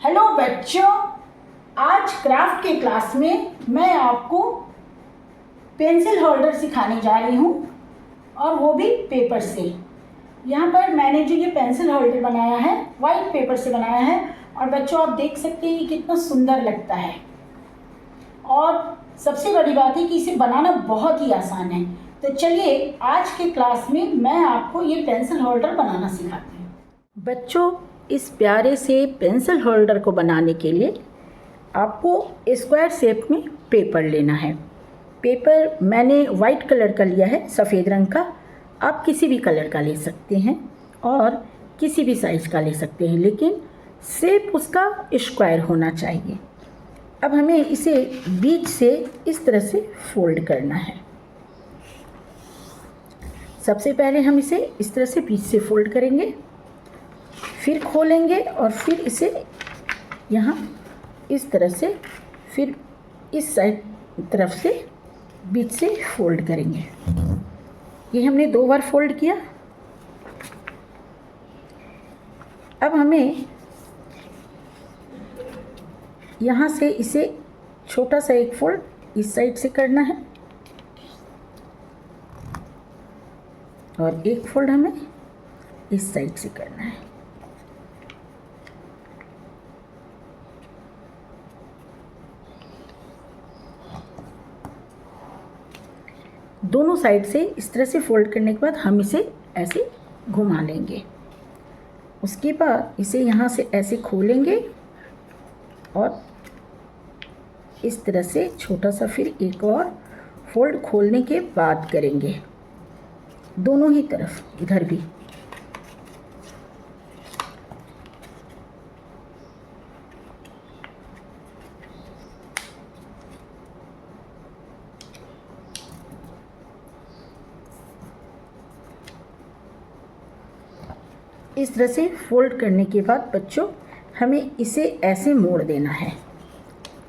Hello बच्चों, आज craft के क्लास में मैं आपको पेंसिल होल्डर सिखाने जा रही हूँ और वो भी पेपर से। यहाँ पर मैंने जो ये पेंसिल होल्डर बनाया है वाइट पेपर से बनाया है और बच्चों आप देख सकते हैं ये कितना सुंदर लगता है। और सबसे बड़ी बात है कि इसे बनाना बहुत ही आसान है। तो चलिए आज के क्लास में मैं आपको ये पेंसिल होल्डर बनाना सिखाती हूँ। बच्चों, इस प्यारे से पेंसिल होल्डर को बनाने के लिए आपको स्क्वायर शेप में पेपर लेना है। पेपर मैंने वाइट कलर का लिया है, सफ़ेद रंग का। आप किसी भी कलर का ले सकते हैं और किसी भी साइज़ का ले सकते हैं, लेकिन शेप उसका स्क्वायर होना चाहिए। अब हमें इसे बीच से इस तरह से फोल्ड करना है। सबसे पहले हम इसे इस तरह से बीच से फोल्ड करेंगे, फिर खोलेंगे और फिर इसे यहाँ इस तरह से, फिर इस साइड तरफ से बीच से फोल्ड करेंगे। ये हमने 2 बार फोल्ड किया। अब हमें यहाँ से इसे छोटा सा एक फोल्ड इस साइड से करना है और एक फोल्ड हमें इस साइड से करना है। दोनों साइड से इस तरह से फोल्ड करने के बाद हम इसे ऐसे घुमा लेंगे। उसके बाद इसे यहाँ से ऐसे खोलेंगे और इस तरह से छोटा सा फिर एक और फोल्ड खोलने के बाद करेंगे, दोनों ही तरफ, इधर भी। इस तरह से फोल्ड करने के बाद बच्चों हमें इसे ऐसे मोड़ देना है,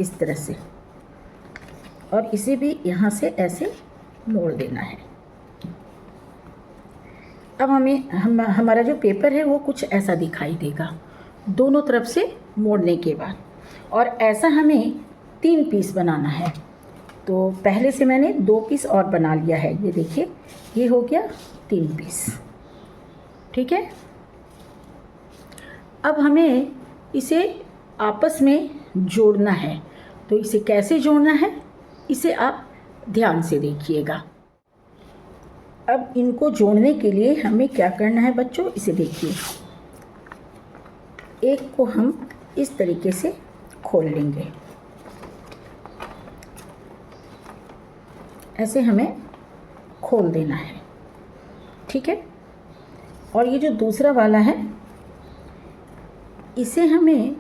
इस तरह से, और इसे भी यहाँ से ऐसे मोड़ देना है। अब हमारा जो पेपर है वो कुछ ऐसा दिखाई देगा दोनों तरफ से मोड़ने के बाद। और ऐसा हमें 3 पीस बनाना है। तो पहले से मैंने 2 पीस और बना लिया है। ये देखिए, ये हो गया 3 पीस। ठीक है। अब हमें इसे आपस में जोड़ना है। तो इसे कैसे जोड़ना है, इसे आप ध्यान से देखिएगा। अब इनको जोड़ने के लिए हमें क्या करना है बच्चों, इसे देखिए। एक को हम इस तरीके से खोल लेंगे, ऐसे हमें खोल देना है। ठीक है। और ये जो दूसरा वाला है इसे हमें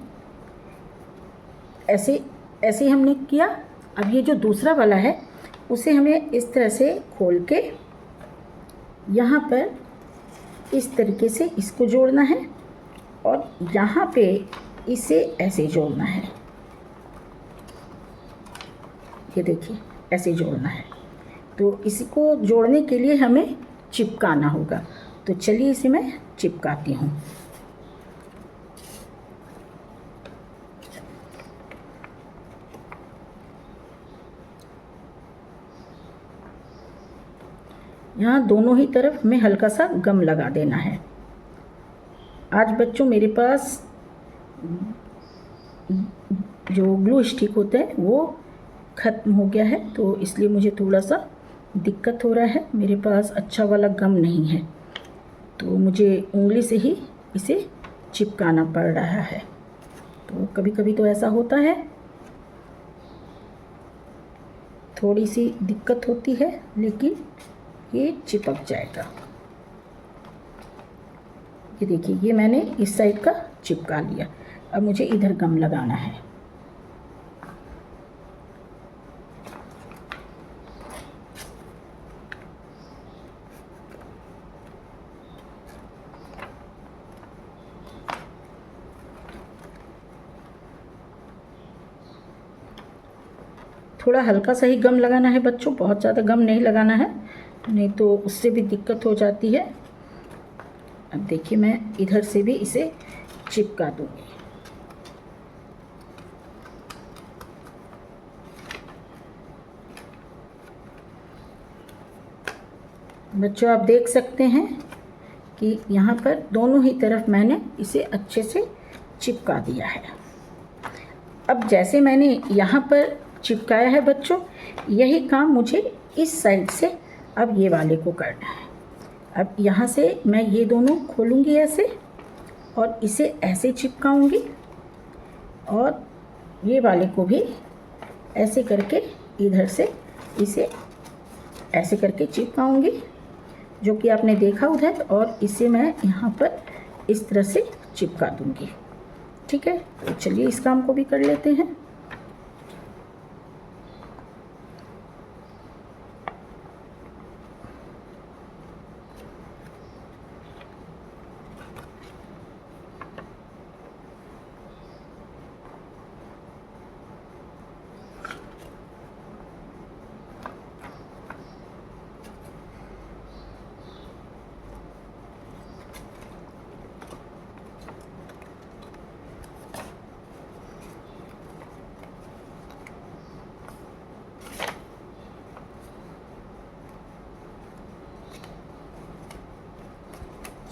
ऐसे हमने किया। अब ये जो दूसरा वाला है उसे हमें इस तरह से खोल के यहाँ पर इस तरीके से इसको जोड़ना है और यहाँ पे इसे ऐसे जोड़ना है। ये देखिए, ऐसे जोड़ना है। तो इसको जोड़ने के लिए हमें चिपकाना होगा। तो चलिए इसे मैं चिपकाती हूँ। यहाँ दोनों ही तरफ हमें हल्का सा गम लगा देना है। आज बच्चों मेरे पास जो ग्लू स्टिक होता है वो ख़त्म हो गया है, तो इसलिए मुझे थोड़ा सा दिक्कत हो रहा है। मेरे पास अच्छा वाला गम नहीं है, तो मुझे उंगली से ही इसे चिपकाना पड़ रहा है। तो कभी कभी तो ऐसा होता है, थोड़ी सी दिक्कत होती है, लेकिन ये चिपक जाएगा। ये देखिए, ये मैंने इस साइड का चिपका लिया। अब मुझे इधर गम लगाना है। थोड़ा हल्का सा ही गम लगाना है बच्चों, बहुत ज़्यादा गम नहीं लगाना है, नहीं तो उससे भी दिक्कत हो जाती है। अब देखिए, मैं इधर से भी इसे चिपका दूँगी। बच्चों आप देख सकते हैं कि यहाँ पर दोनों ही तरफ मैंने इसे अच्छे से चिपका दिया है। अब जैसे मैंने यहाँ पर चिपकाया है बच्चों, यही काम मुझे इस साइड से अब ये वाले को करना है। अब यहाँ से मैं ये दोनों खोलूँगी ऐसे और इसे ऐसे चिपकाऊँगी और ये वाले को भी ऐसे करके इधर से इसे ऐसे करके चिपकाऊँगी, जो कि आपने देखा उधर, और इसे मैं यहाँ पर इस तरह से चिपका दूँगी। ठीक है, तो चलिए इस काम को भी कर लेते हैं।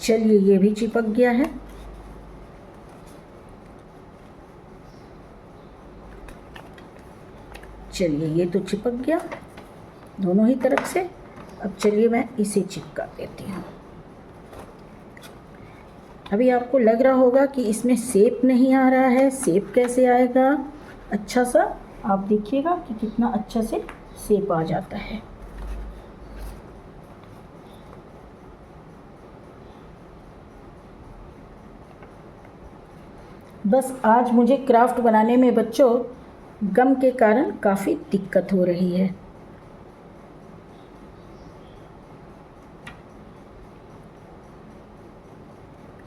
चलिए ये भी चिपक गया है। चलिए ये तो चिपक गया दोनों ही तरफ से। अब चलिए मैं इसे चिपका देती हूँ। अभी आपको लग रहा होगा कि इसमें शेप नहीं आ रहा है, शेप कैसे आएगा अच्छा सा। आप देखिएगा कि कितना अच्छा से शेप आ जाता है। बस आज मुझे क्राफ्ट बनाने में बच्चों गम के कारण काफ़ी दिक्कत हो रही है।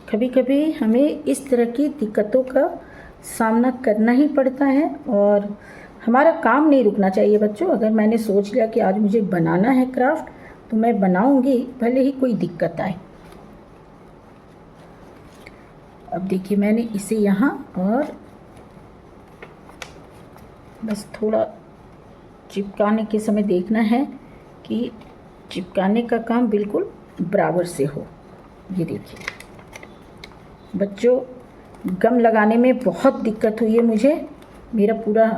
कभी कभी हमें इस तरह की दिक्कतों का सामना करना ही पड़ता है और हमारा काम नहीं रुकना चाहिए बच्चों। अगर मैंने सोच लिया कि आज मुझे बनाना है क्राफ्ट तो मैं बनाऊंगी, भले ही कोई दिक्कत आए। अब देखिए मैंने इसे यहाँ और बस थोड़ा चिपकाने के समय देखना है कि चिपकाने का काम बिल्कुल बराबर से हो। ये देखिए बच्चों, गम लगाने में बहुत दिक्कत हुई है मुझे। मेरा पूरा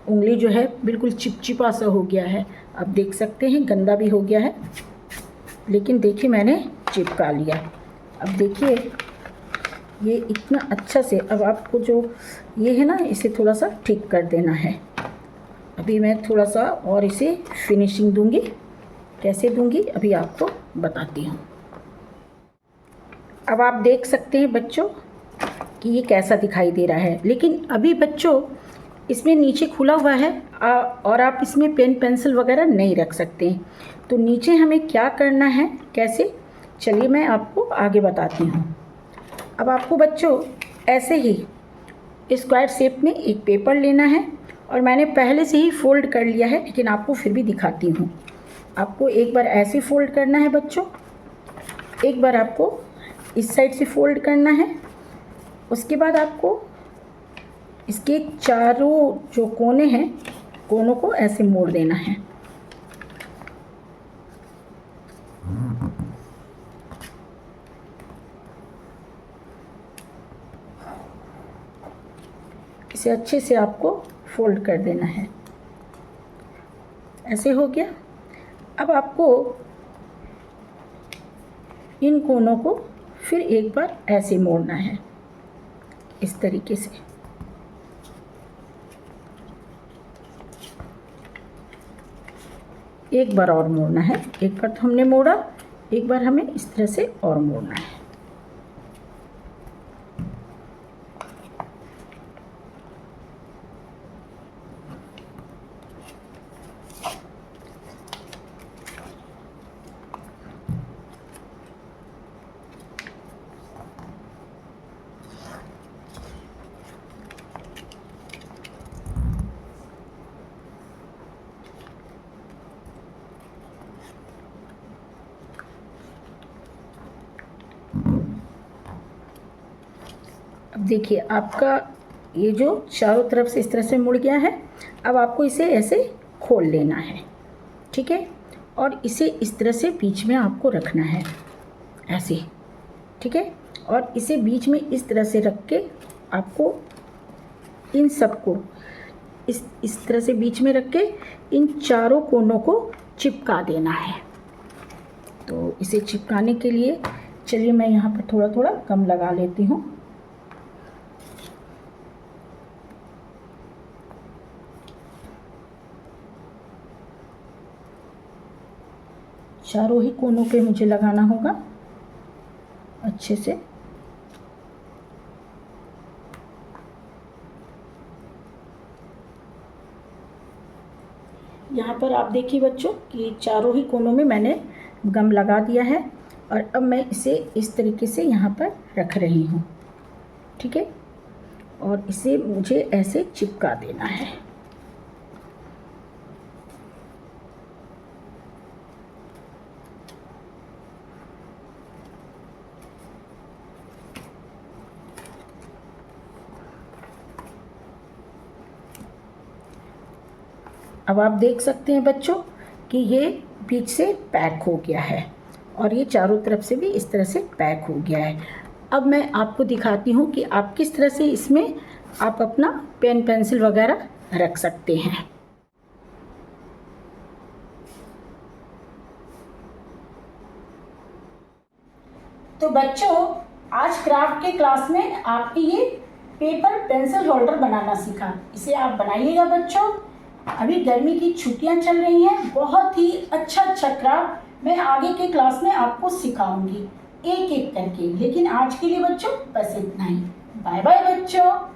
उंगली जो है बिल्कुल चिपचिपा सा हो गया है। आप देख सकते हैं गंदा भी हो गया है, लेकिन देखिए मैंने चिपका लिया। अब देखिए ये इतना अच्छा से, अब आपको जो ये है ना इसे थोड़ा सा ठीक कर देना है। अभी मैं थोड़ा सा और इसे फिनिशिंग दूंगी। कैसे दूंगी अभी आपको बताती हूँ। अब आप देख सकते हैं बच्चों कि ये कैसा दिखाई दे रहा है, लेकिन अभी बच्चों इसमें नीचे खुला हुआ है और आप इसमें पेन पेंसिल वगैरह नहीं रख सकते हैं। तो नीचे हमें क्या करना है, कैसे, चलिए मैं आपको आगे बताती हूँ। अब आपको बच्चों ऐसे ही स्क्वायर शेप में एक पेपर लेना है और मैंने पहले से ही फोल्ड कर लिया है, लेकिन आपको फिर भी दिखाती हूँ। आपको एक बार ऐसे फोल्ड करना है बच्चों, एक बार आपको इस साइड से फोल्ड करना है। उसके बाद आपको इसके चारों जो कोने हैं, कोनों को ऐसे मोड़ देना है। इसे अच्छे से आपको फोल्ड कर देना है। ऐसे हो गया। अब आपको इन कोनों को फिर एक बार ऐसे मोड़ना है, इस तरीके से। एक बार और मोड़ना है। एक बार तो हमने मोड़ा, एक बार हमें इस तरह से और मोड़ना है। अब देखिए आपका ये जो चारों तरफ से इस तरह से मुड़ गया है। अब आपको इसे ऐसे खोल लेना है, ठीक है। और इसे इस तरह से बीच में आपको रखना है, ऐसे, ठीक है। और इसे बीच में इस तरह से रख के आपको इन सबको इस तरह से बीच में रख के इन चारों कोनों को चिपका देना है। तो इसे चिपकाने के लिए चलिए मैं यहाँ पर थोड़ा थोड़ा गम लगा लेती हूँ। चारों ही कोनों पे मुझे लगाना होगा अच्छे से। यहाँ पर आप देखिए बच्चों कि चारों ही कोनों में मैंने गम लगा दिया है और अब मैं इसे इस तरीके से यहाँ पर रख रही हूँ, ठीक है। और इसे मुझे ऐसे चिपका देना है। अब आप देख सकते हैं बच्चों कि ये बीच से पैक हो गया है और ये चारों तरफ से भी इस तरह से पैक हो गया है। अब मैं आपको दिखाती हूँ कि आप किस तरह से इसमें आप अपना पेन पेंसिल वगैरह रख सकते हैं। तो बच्चों आज क्राफ्ट के क्लास में आपके ये पेपर पेंसिल होल्डर बनाना सीखा। इसे आप बनाइएगा बच्चों। अभी गर्मी की छुट्टियां चल रही हैं, बहुत ही अच्छा क्राफ्ट मैं आगे के क्लास में आपको सिखाऊंगी एक एक करके। लेकिन आज के लिए बच्चों बस इतना ही। बाय बाय बच्चों।